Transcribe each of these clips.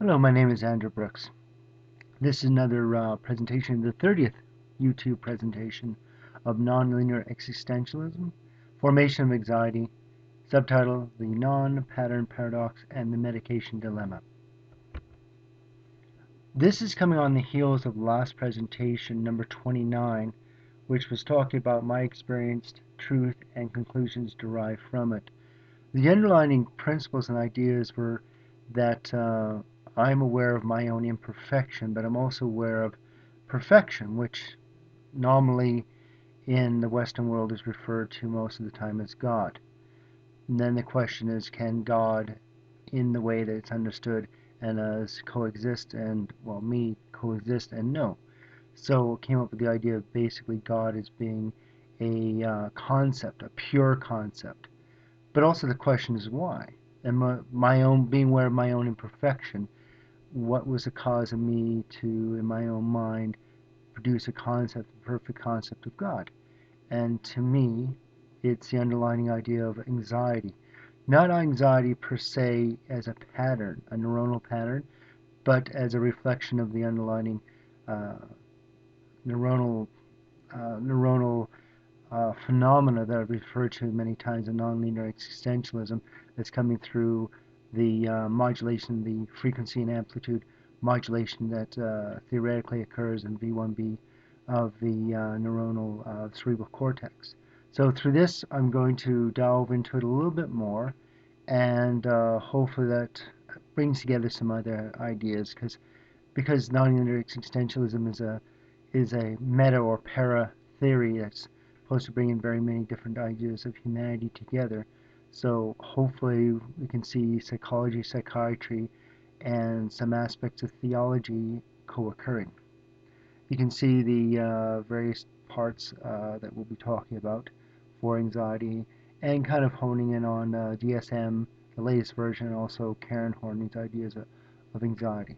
Hello, my name is Andrew Brooks. This is another presentation, the 30th YouTube presentation of Nonlinear Existentialism, Formation of Anxiety, subtitle, The Non-Pattern Paradox and the Medication Dilemma. This is coming on the heels of last presentation, number 29, which was talking about my experienced truth and conclusions derived from it. The underlying principles and ideas were that I'm aware of my own imperfection, but I'm also aware of perfection, which normally in the Western world is referred to most of the time as God. And then the question is, can God, in the way that it's understood and as coexist and, well, me coexist and no? So came up with the idea of basically God as being a concept, a pure concept. But also the question is why? And my own being aware of my own imperfection, what was the cause of me to, in my own mind, produce a concept, a perfect concept of God? And to me, it's the underlying idea of anxiety. Not anxiety per se as a pattern, a neuronal pattern, but as a reflection of the underlying uh, neuronal neuronal phenomena that I've referred to many times in nonlinear existentialism that's coming through the modulation, the frequency and amplitude modulation that theoretically occurs in V1B of the neuronal cerebral cortex. So through this, I'm going to delve into it a little bit more, and hopefully that brings together some other ideas, because nonlinear existentialism is a meta or para theory that's supposed to bring in very many different ideas of humanity together. So hopefully we can see psychology, psychiatry, and some aspects of theology co-occurring. You can see the various parts that we'll be talking about for anxiety and kind of honing in on DSM, the latest version, and also Karen Horney's ideas of anxiety.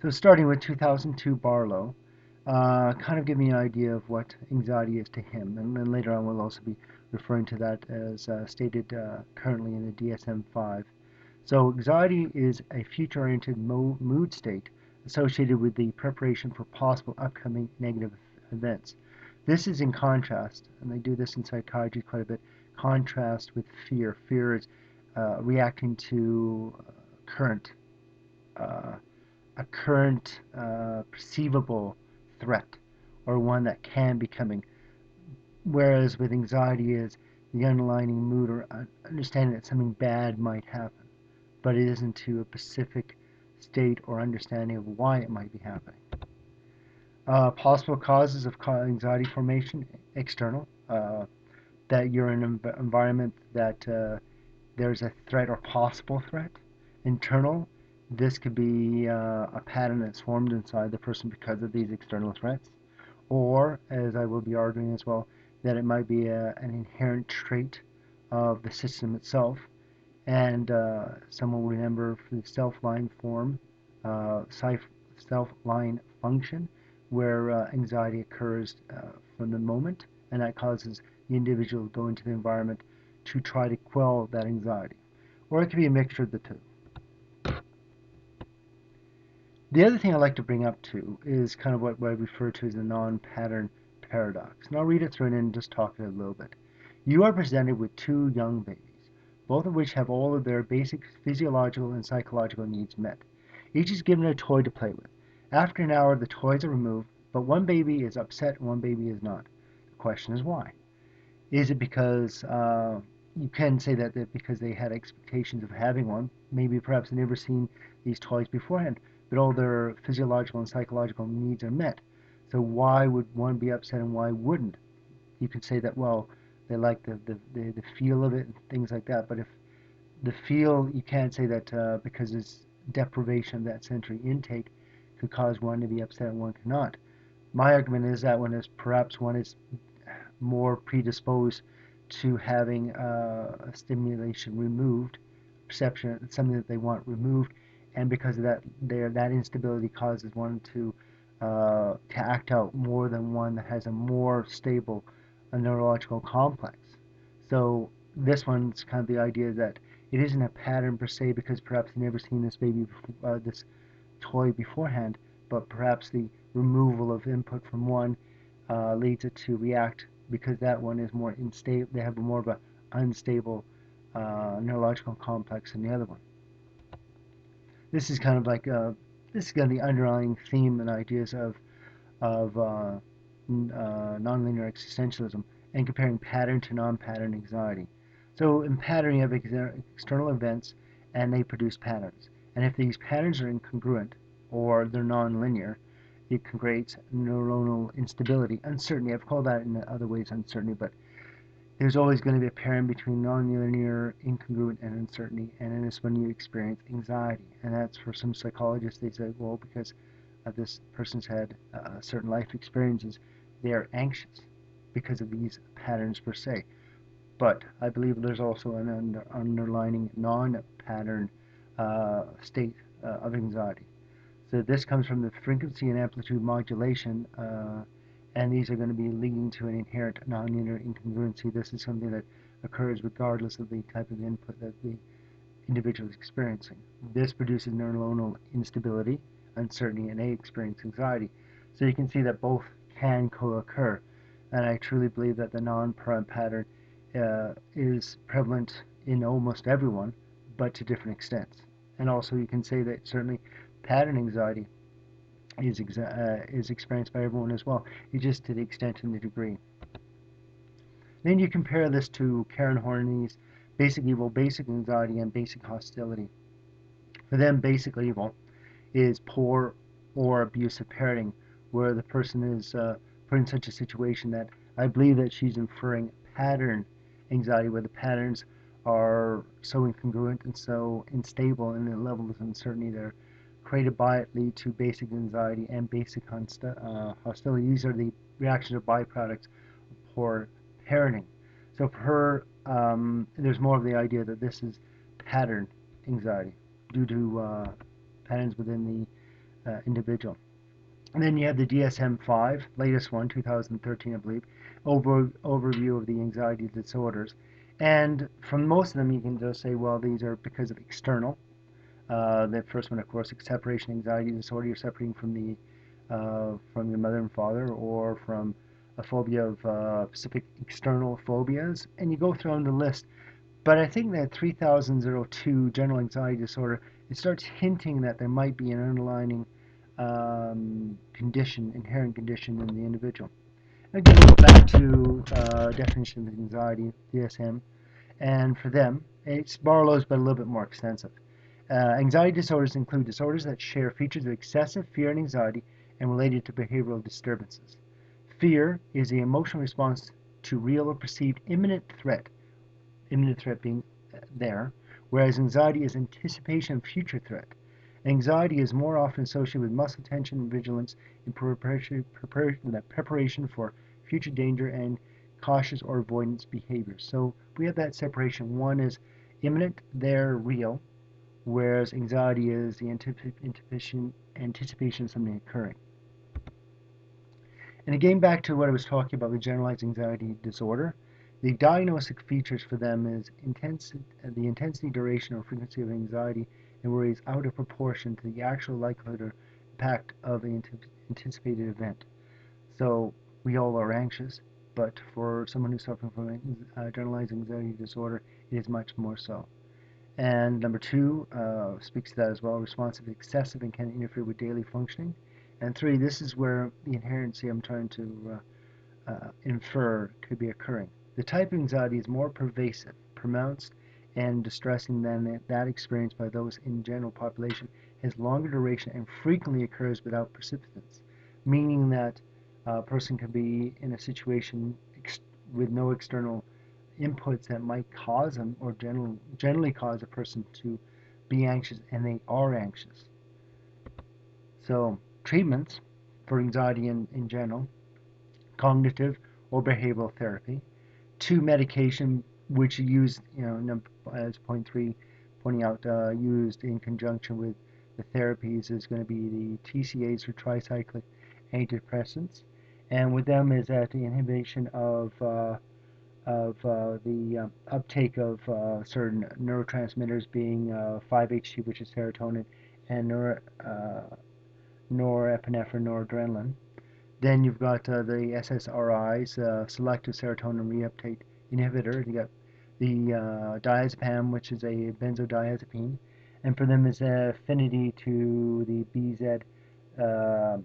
So starting with 2002 Barlow, kind of give me an idea of what anxiety is to him. And then later on we'll also be referring to that as stated currently in the DSM-5. So anxiety is a future-oriented mood state associated with the preparation for possible upcoming negative events. This is in contrast, and they do this in psychiatry quite a bit, contrast with fear. Fear is reacting to current uh, a current perceivable threat or one that can be coming. Whereas with anxiety is the underlying mood or understanding that something bad might happen, but it isn't to a specific state or understanding of why it might be happening. Possible causes of anxiety formation, external, that you're in an environment that there's a threat or possible threat. Internal, this could be a pattern that's formed inside the person because of these external threats. Or, as I will be arguing as well, that it might be an inherent trait of the system itself. And some will remember the self-line form, self-line function, where anxiety occurs from the moment, and that causes the individual to go into the environment to try to quell that anxiety. Or it could be a mixture of the two. The other thing I like to bring up too is kind of what I refer to as the non-pattern paradox. And I'll read it through and then just talk it a little bit. You are presented with two young babies, both of which have all of their basic physiological and psychological needs met. Each is given a toy to play with. After an hour, the toys are removed, but one baby is upset and one baby is not. The question is why? Is it because you can say that because they had expectations of having one, maybe perhaps they've never seen these toys beforehand, but all their physiological and psychological needs are met. So why would one be upset and why wouldn't? You could say that, well, they like the feel of it and things like that, but if the feel, you can't say that because it's deprivation of that sensory intake could cause one to be upset and one cannot. My argument is that perhaps one is more predisposed to having a stimulation removed, perception, something that they want removed, and because of that, that instability causes one to act out more than one that has a more stable neurological complex. So this one's kind of the idea that it isn't a pattern per se because perhaps you've never seen this baby before, toy beforehand, but perhaps the removal of input from one leads it to react because that one is more unstable. They have more of a unstable neurological complex than the other one. This is kind of like this is kind of the underlying theme and ideas of nonlinear existentialism and comparing pattern to non-pattern anxiety. So in pattern, you have external events and they produce patterns. And if these patterns are incongruent or they're nonlinear, it creates neuronal instability, uncertainty. I've called that in other ways uncertainty, but there's always going to be a pairing between nonlinear, incongruent, and uncertainty, and then it's when you experience anxiety. And that's for some psychologists, they say, well, because this person's had certain life experiences, they're anxious because of these patterns per se. But I believe there's also an underlining non-pattern state of anxiety. So this comes from the frequency and amplitude modulation, and these are going to be leading to an inherent nonlinear incongruency. This is something that occurs regardless of the type of input that the individual is experiencing. This produces neuronal instability, uncertainty, and they experience anxiety. So you can see that both can co-occur, and I truly believe that the non-pattern is prevalent in almost everyone, but to different extents. And also you can say that certainly pattern anxiety is experienced by everyone as well. It's just to the extent and the degree. Then you compare this to Karen Horney's basic evil, basic anxiety, and basic hostility. For them, basic evil is poor or abusive parenting, where the person is put in such a situation that I believe that she's inferring pattern anxiety, where the patterns are so incongruent and so unstable in the level of uncertainty they're created by it lead to basic anxiety and basic hostility. These are the reactions or byproducts of poor parenting. So for her, there's more of the idea that this is pattern anxiety due to patterns within the individual. And then you have the DSM-5, latest one, 2013, I believe, overview of the anxiety disorders. And from most of them, you can just say, well, these are because of external. The first one, of course, is separation anxiety disorder. You're separating from your mother and father, or from a phobia of specific external phobias, and you go through the list. But I think that 3002 general anxiety disorder, it starts hinting that there might be an underlying condition, inherent condition in the individual. Again, we'll go back to definition of anxiety, DSM, and for them, it's Barlow's, but a little bit more extensive. Anxiety disorders include disorders that share features of excessive fear and anxiety and related to behavioral disturbances. Fear is the emotional response to real or perceived imminent threat being there, whereas anxiety is anticipation of future threat. Anxiety is more often associated with muscle tension and vigilance in preparation for future danger and cautious or avoidance behaviors. So we have that separation. One is imminent, they're real, whereas anxiety is the anticipation of something occurring. And again, back to what I was talking about, the generalized anxiety disorder, the diagnostic features for them is the intensity, duration, or frequency of anxiety and worry is out of proportion to the actual likelihood or impact of an anticipated event. So we all are anxious, but for someone who's suffering from generalized anxiety disorder, it is much more so. And number two speaks to that as well. Responsive, excessive, and can interfere with daily functioning. And three, this is where the inherency I'm trying to infer could be occurring. The type of anxiety is more pervasive, pronounced, and distressing than that experienced by those in general population, has longer duration, and frequently occurs without precipitance, meaning that a person can be in a situation with no external inputs that might cause them or generally cause a person to be anxious, and they are anxious. So treatments for anxiety in general, cognitive or behavioral therapy. Two, medication, which are used, as point three pointing out, used in conjunction with the therapies is going to be the TCAs or tricyclic antidepressants. And with them is that the inhibition of the uptake of certain neurotransmitters, being 5-HT, which is serotonin, and norepinephrine, noradrenaline. Then you've got the SSRIs, selective serotonin reuptake inhibitor. You got the diazepam, which is a benzodiazepine, and for them is affinity to the BZ uh,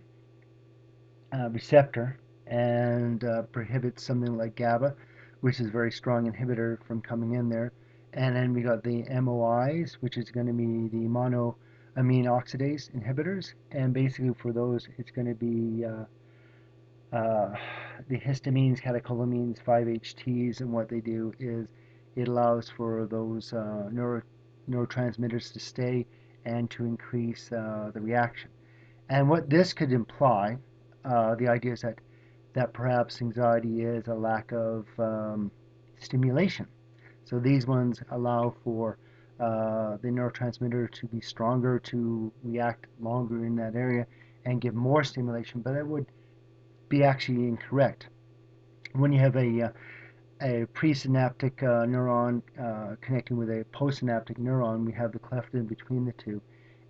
receptor, and prohibits something like GABA, which is a very strong inhibitor from coming in there. And then we got the MOIs, which is going to be the monoamine oxidase inhibitors, and basically for those it's going to be the histamines, catecholamines, 5-HTs, and what they do is it allows for those neurotransmitters to stay and to increase the reaction. And what this could imply, the idea is that perhaps anxiety is a lack of stimulation. So these ones allow for the neurotransmitter to be stronger, to react longer in that area, and give more stimulation. But that would be actually incorrect. When you have a presynaptic neuron connecting with a postsynaptic neuron, we have the cleft in between the two.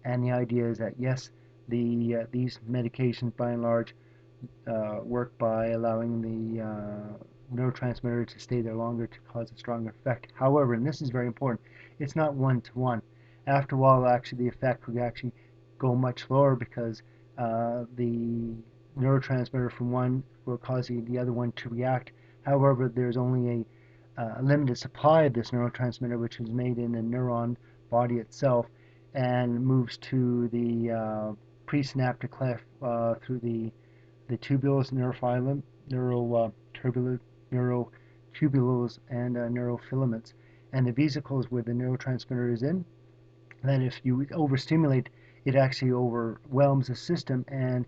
And the idea is that yes, these medications by and large work by allowing the neurotransmitter to stay there longer to cause a stronger effect. However, and this is very important, it's not one-to-one. After a while, actually, the effect would actually go much lower because the neurotransmitter from one will cause the other one to react. However, there's only a limited supply of this neurotransmitter, which is made in the neuron body itself and moves to the presynaptic cleft through the tubules, neurophilum, neurotubules, and neurofilaments, and the vesicles where the neurotransmitter is in. Then, if you overstimulate, it actually overwhelms the system, and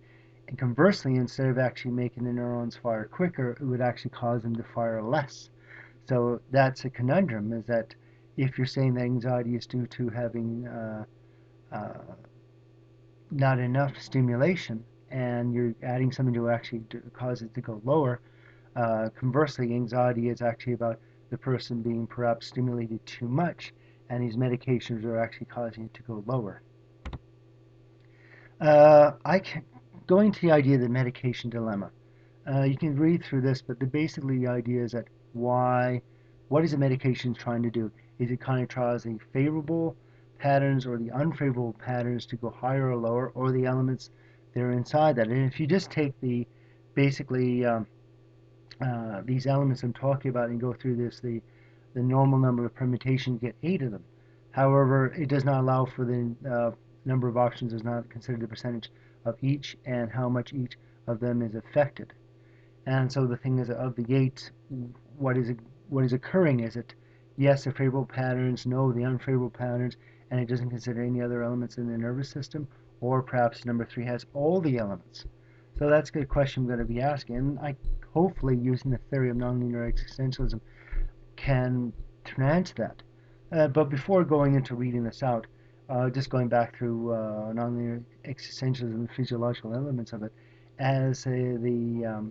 conversely, instead of actually making the neurons fire quicker, it would actually cause them to fire less. So that's a conundrum, is that if you're saying that anxiety is due to having uh, not enough stimulation, and you're adding something to actually cause it to go lower, conversely, anxiety is actually about the person being perhaps stimulated too much, and these medications are actually causing it to go lower. Going to the idea of the medication dilemma. You can read through this, but basically the idea is that what is the medication trying to do? Is it kind of tries the favorable patterns or the unfavorable patterns to go higher or lower, or the elements that are inside that? And if you just take basically these elements I'm talking about and go through the normal number of permutations, you get 8 of them. However, it does not allow for the number of options, does not consider the percentage of each and how much each of them is affected. And so the thing is, of the 8, what is occurring? Is it yes, the favorable patterns, no, the unfavorable patterns, and it doesn't consider any other elements in the nervous system, or perhaps number 3 has all the elements? So that's a good question I'm going to be asking. And I hopefully, using the theory of nonlinear existentialism, can answer that. But before going into reading this out, just going back through nonlinear existentialism and the physiological elements of it, as the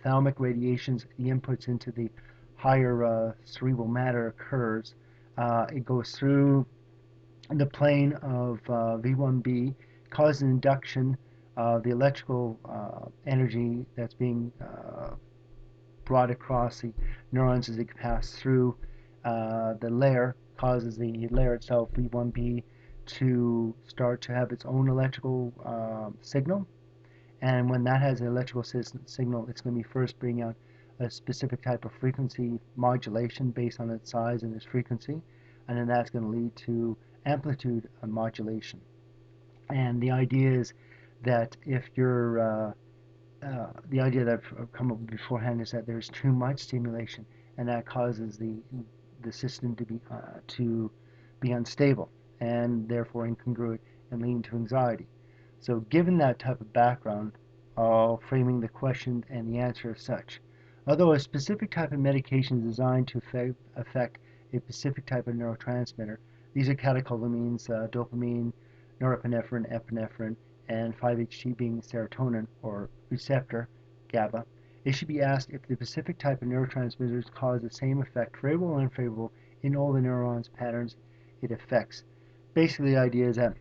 thalamic radiations, the inputs into the higher cerebral matter occurs, it goes through the plane of V1B, causes an induction of the electrical energy that's being brought across the neurons as they pass through the layer, causes the layer itself, V1B, to start to have its own electrical signal. And when that has an electrical signal, it's going to be first bringing out a specific type of frequency modulation based on its size and its frequency, and then that's going to lead to amplitude modulation. And the idea is that if you're the idea that I've come up with beforehand is that there's too much stimulation, and that causes the system to be unstable and therefore incongruent and leading to anxiety. So, given that type of background, framing the question and the answer as such. Although a specific type of medication is designed to affect a specific type of neurotransmitter, these are catecholamines, dopamine, norepinephrine, epinephrine, and 5-HT being serotonin or receptor, GABA, It should be asked if the specific type of neurotransmitters cause the same effect, favorable or unfavorable, in all the neurons patterns it affects. Basically, the idea is that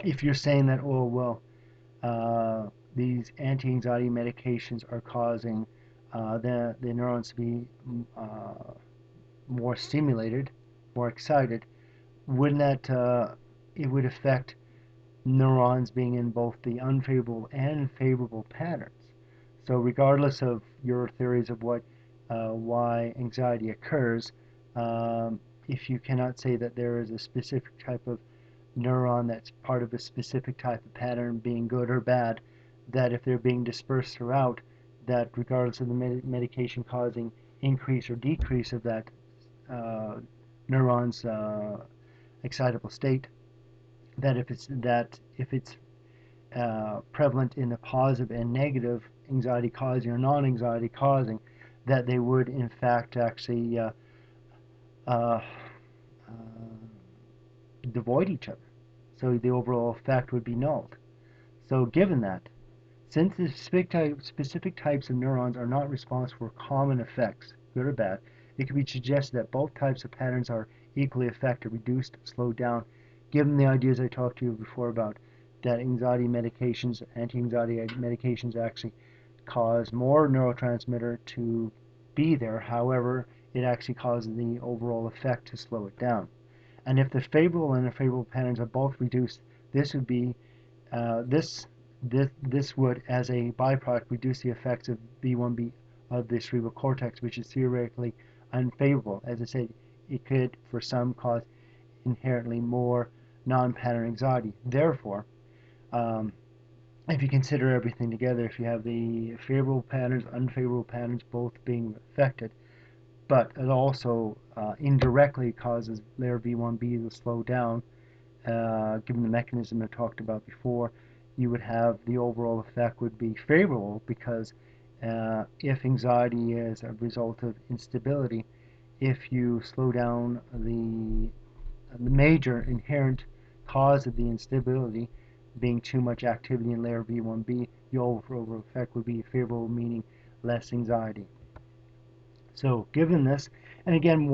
if you're saying that, oh, well, these anti-anxiety medications are causing the neurons to be more stimulated, more excited, wouldn't that it would affect neurons being in both the unfavorable and favorable patterns? So regardless of your theories of why anxiety occurs, if you cannot say that there is a specific type of neuron that's part of a specific type of pattern being good or bad, that if they're being dispersed throughout, that regardless of the medication causing increase or decrease of that uh, neuron's excitable state, that if it's prevalent in the positive and negative anxiety causing or non-anxiety causing, that they would in fact actually uh, devoid each other. So the overall effect would be nulled. So given that, since the specific types of neurons are not responsible for common effects, good or bad, it can be suggested that both types of patterns are equally affected, reduced, slowed down, given the ideas I talked to you before about that anxiety medications, anti-anxiety medications actually cause more neurotransmitter to be there. However, it actually causes the overall effect to slow it down. And if the favorable and unfavorable patterns are both reduced, this would be this would, as a byproduct, reduce the effects of B1B of the cerebral cortex, which is theoretically unfavorable. As I said, it could, for some, cause inherently more non-pattern anxiety. Therefore, um, if you consider everything together, if you have the favorable patterns, unfavorable patterns both being affected, but it also indirectly causes layer V1B to slow down, given the mechanism I talked about before, you would have the overall effect would be favorable because if anxiety is a result of instability, if you slow down the major inherent cause of the instability being too much activity in layer V1B, the overall effect would be favorable, meaning less anxiety. So given this, and again,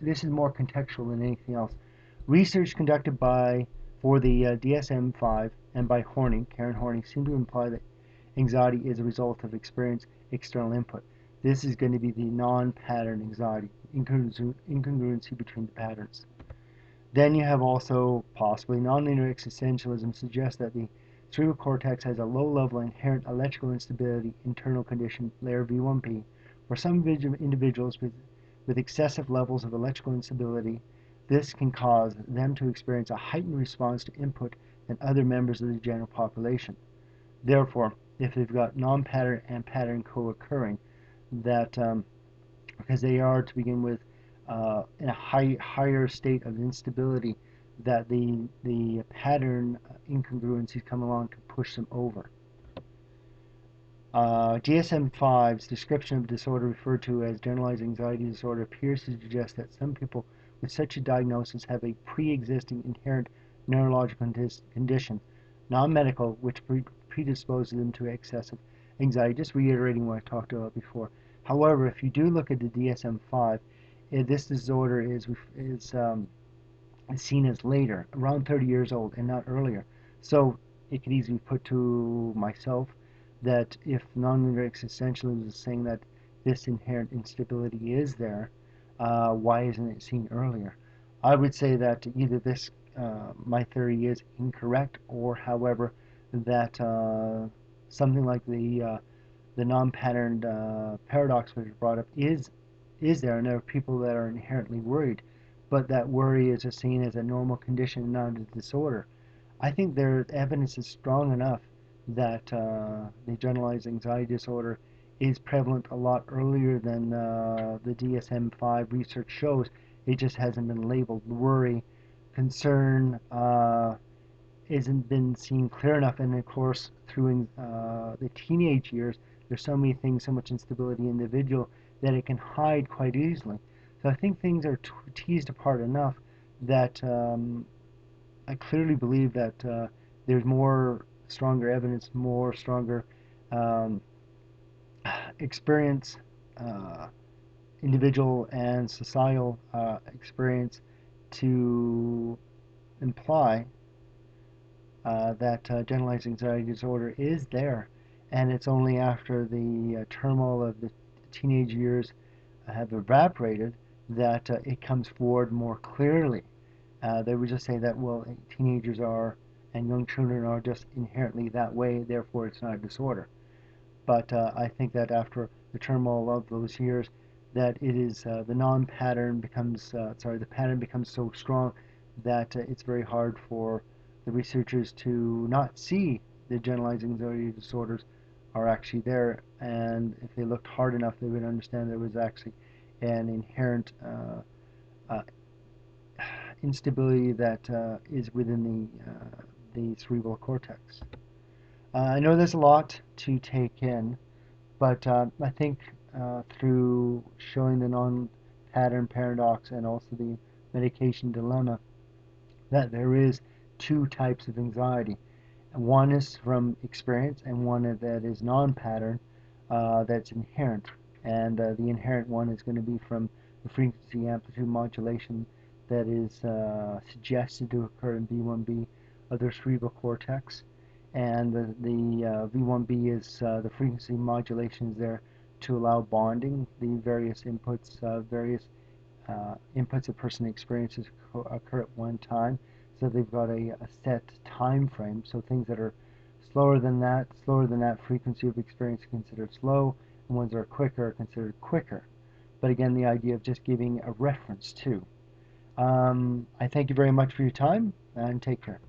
this is more contextual than anything else. Research conducted for the DSM-5 and by Karen Horney, seem to imply that anxiety is a result of experience external input. This is going to be the non-pattern anxiety, incongruency between the patterns. Then you have also possibly nonlinear existentialism suggests that the cerebral cortex has a low-level inherent electrical instability internal condition, layer V1P. For some individuals with excessive levels of electrical instability, this can cause them to experience a heightened response to input than other members of the general population. Therefore, if they've got non-pattern and pattern co-occurring, that because they are to begin with in a higher state of instability, that the pattern incongruencies come along to push them over. DSM-5's description of disorder referred to as generalized anxiety disorder appears to suggest that some people with such a diagnosis have a pre-existing inherent neurological condition, non-medical, which predisposes them to excessive anxiety. Just reiterating what I talked about before. However, if you do look at the DSM-5, this disorder is seen as later, around 30 years old, and not earlier. So it could easily be put to myself that if non-linear existentialism is saying that this inherent instability is there, why isn't it seen earlier? I would say that either my theory is incorrect, or however, that something like the non-patterned paradox which was brought up is there, and there are people that are inherently worried, but that worry is seen as a normal condition, not a disorder. I think their evidence is strong enough that the generalized anxiety disorder is prevalent a lot earlier than the DSM-5 research shows. It just hasn't been labeled worry, concern, isn't been seen clear enough. And of course, through the teenage years, there's so many things, so much instability in the individual that it can hide quite easily. So I think things are teased apart enough that I clearly believe that there's more stronger evidence, more stronger um, experience, uh, individual and societal experience, to imply that generalized anxiety disorder is there, and it's only after the turmoil of the teenage years have evaporated that it comes forward more clearly. They would just say that, well, teenagers are and young children are just inherently that way, therefore it's not a disorder. But I think that after the turmoil of those years, that it is the non-pattern becomes the pattern becomes so strong that it's very hard for the researchers to not see the generalized anxiety disorders are actually there, and if they looked hard enough, they would understand there was actually an inherent uh, instability that is within the cerebral cortex. I know there's a lot to take in, but I think through showing the non-pattern paradox and also the medication dilemma, that there is two types of anxiety. One is from experience, and one that is non-pattern, that's inherent. And the inherent one is going to be from the frequency amplitude modulation that is suggested to occur in V1B of the cerebral cortex. And the V1B is the frequency modulation is there to allow bonding. The various inputs a person experiences occur at one time. So they've got a set time frame. So things that are slower than that frequency of experience are considered slow, and ones that are quicker are considered quicker. But again, the idea of just giving a reference to. I thank you very much for your time, and take care.